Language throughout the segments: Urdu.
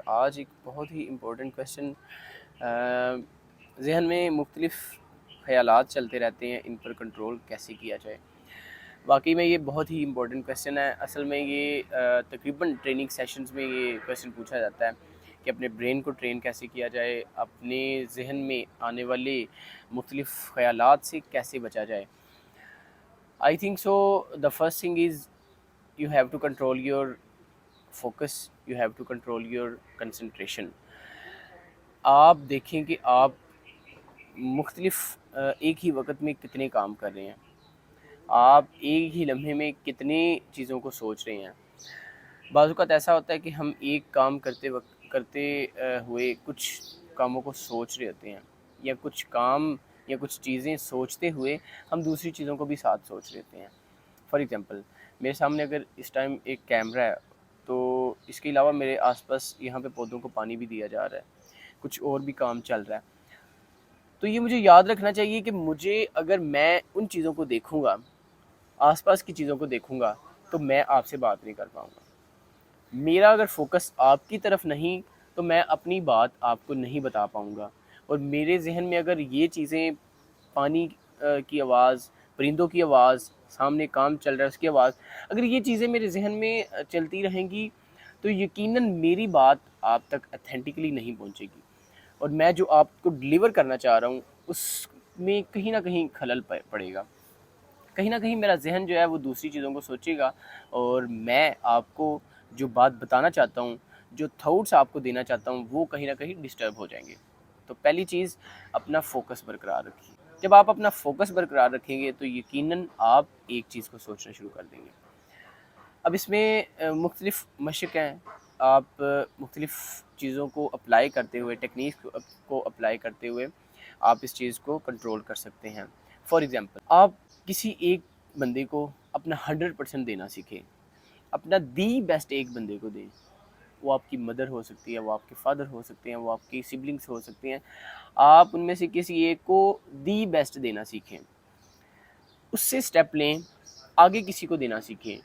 آج ایک بہت ہی امپورٹنٹ کویشچن ذہن میں مختلف خیالات چلتے رہتے ہیں، ان پر کنٹرول کیسے کیا جائے۔ واقعی میں یہ بہت ہی امپورٹنٹ کویشچن ہے۔ اصل میں یہ تقریباً ٹریننگ سیشنز میں یہ کویشچن پوچھا جاتا ہے کہ اپنے برین کو ٹرین کیسے کیا جائے، اپنے ذہن میں آنے والے مختلف خیالات سے کیسے بچا جائے۔ I think so the first thing is you have to control your focus, you have to control your concentration. آپ دیکھیں کہ آپ مختلف ایک ہی وقت میں کتنے کام کر رہے ہیں، آپ ایک ہی لمحے میں کتنے چیزوں کو سوچ رہے ہیں۔ بعض اوقات ایسا ہوتا ہے کہ ہم ایک کام کرتے ہوئے کچھ کاموں کو سوچ رہے ہوتے ہیں، یا کچھ کام یا کچھ چیزیں سوچتے ہوئے ہم دوسری چیزوں کو بھی ساتھ سوچ رہے ہوتے ہیں۔ فار ایگزامپل میرے سامنے اگر اس ٹائم ایک کیمرہ ہے، تو اس کے علاوہ میرے آس پاس یہاں پہ پودوں کو پانی بھی دیا جا رہا ہے، کچھ اور بھی کام چل رہا ہے۔ تو یہ مجھے یاد رکھنا چاہیے کہ مجھے اگر میں ان چیزوں کو دیکھوں گا، آس پاس کی چیزوں کو دیکھوں گا، تو میں آپ سے بات نہیں کر پاؤں گا۔ میرا اگر فوکس آپ کی طرف نہیں تو میں اپنی بات آپ کو نہیں بتا پاؤں گا، اور میرے ذہن میں اگر یہ چیزیں، پانی کی آواز، پرندوں کی آواز، سامنے کام چل رہا ہے اس کی آواز، اگر یہ چیزیں میرے ذہن میں چلتی رہیں گی تو یقیناً میری بات آپ تک اتھینٹکلی نہیں پہنچے گی، اور میں جو آپ کو ڈلیور کرنا چاہ رہا ہوں اس میں کہیں نہ کہیں خلل پڑے گا۔ کہیں نہ کہیں میرا ذہن جو ہے وہ دوسری چیزوں کو سوچے گا، اور میں آپ کو جو بات بتانا چاہتا ہوں، جو تھاٹس آپ کو دینا چاہتا ہوں، وہ کہیں نہ کہیں ڈسٹرب ہو جائیں گے۔ تو پہلی چیز، اپنا فوکس برقرار رکھیے۔ جب آپ اپنا فوکس برقرار رکھیں گے تو یقیناً آپ ایک چیز کو سوچنا شروع کر دیں گے۔ اب اس میں مختلف مشق ہیں، آپ مختلف چیزوں کو اپلائی کرتے ہوئے، ٹیکنیک کو اپلائی کرتے ہوئے آپ اس چیز کو کنٹرول کر سکتے ہیں۔ فار ایگزامپل آپ کسی ایک بندے کو اپنا 100% دینا سیکھیں، اپنا دی بیسٹ ایک بندے کو دیں۔ وہ آپ کی مدر ہو سکتی ہے، وہ آپ کے فادر ہو سکتے ہیں، وہ آپ کی سبلنگس ہو سکتے ہیں۔ آپ ان میں سے کسی ایک کو دی بیسٹ دینا سیکھیں، اس سے سٹیپ لیں، آگے کسی کو دینا سیکھیں،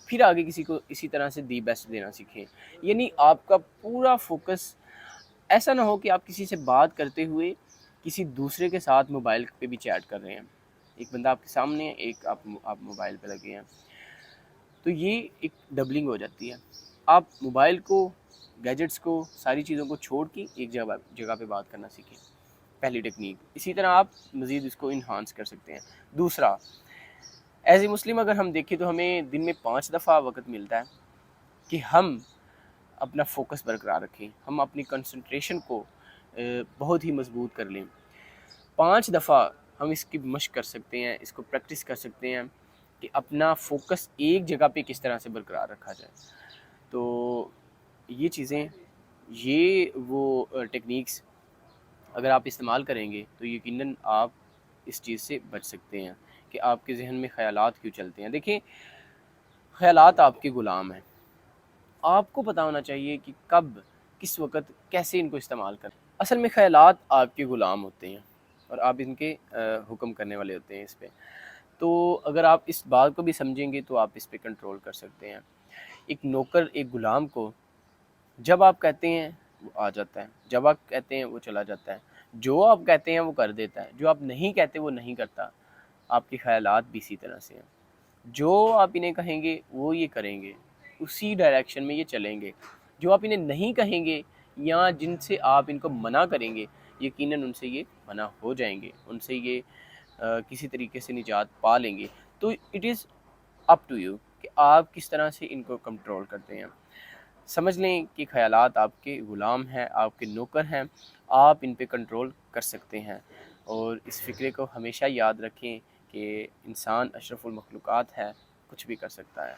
پھر آگے کسی کو اسی طرح سے دی بیسٹ دینا سیکھیں۔ یعنی آپ کا پورا فوکس ایسا نہ ہو کہ آپ کسی سے بات کرتے ہوئے کسی دوسرے کے ساتھ موبائل پہ بھی چیٹ کر رہے ہیں، ایک بندہ آپ کے سامنے ہے، ایک آپ موبائل پہ لگے ہیں، تو یہ ایک ڈبلنگ ہو جاتی ہے۔ آپ موبائل کو، گیجٹس کو، ساری چیزوں کو چھوڑ کے ایک جگہ پہ بات کرنا سیکھیں، پہلی ٹیکنیک۔ اسی طرح آپ مزید اس کو انہانس کر سکتے ہیں۔ دوسرا، ایز اے مسلم اگر ہم دیکھیں تو ہمیں دن میں 5 دفعہ وقت ملتا ہے کہ ہم اپنا فوکس برقرار رکھیں، ہم اپنی کنسنٹریشن کو بہت ہی مضبوط کر لیں۔ 5 دفعہ ہم اس کی مشق کر سکتے ہیں، اس کو پریکٹس کر سکتے ہیں کہ اپنا فوکس ایک جگہ پہ کس طرح سے برقرار رکھا جائے۔ تو یہ چیزیں، یہ وہ ٹیکنیکس اگر آپ استعمال کریں گے تو یقیناً آپ اس چیز سے بچ سکتے ہیں کہ آپ کے ذہن میں خیالات کیوں چلتے ہیں۔ دیکھیں، خیالات آپ کے غلام ہیں، آپ کو پتہ ہونا چاہیے کہ کب، کس وقت، کیسے ان کو استعمال کریں۔ اصل میں خیالات آپ کے غلام ہوتے ہیں، اور آپ ان کے حکم کرنے والے ہوتے ہیں اس پہ۔ تو اگر آپ اس بات کو بھی سمجھیں گے تو آپ اس پہ کنٹرول کر سکتے ہیں۔ ایک نوکر ایک غلام کو جب آپ کہتے ہیں وہ آ جاتا ہے، جب آپ کہتے ہیں وہ چلا جاتا ہے، جو آپ کہتے ہیں وہ کر دیتا ہے، جو آپ نہیں کہتے وہ نہیں کرتا۔ آپ کے خیالات بھی اسی طرح سے ہیں، جو آپ انہیں کہیں گے وہ یہ کریں گے، اسی ڈائریکشن میں یہ چلیں گے۔ جو آپ انہیں نہیں کہیں گے یا جن سے آپ ان کو منع کریں گے، یقیناً ان سے یہ منع ہو جائیں گے، ان سے یہ کسی طریقے سے نجات پا لیں گے۔ تو it is up to you کہ آپ کس طرح سے ان کو کنٹرول کرتے ہیں۔ سمجھ لیں کہ خیالات آپ کے غلام ہیں، آپ کے نوکر ہیں، آپ ان پہ کنٹرول کر سکتے ہیں۔ اور اس فکرے کو ہمیشہ یاد رکھیں کہ انسان اشرف المخلوقات ہے، کچھ بھی کر سکتا ہے۔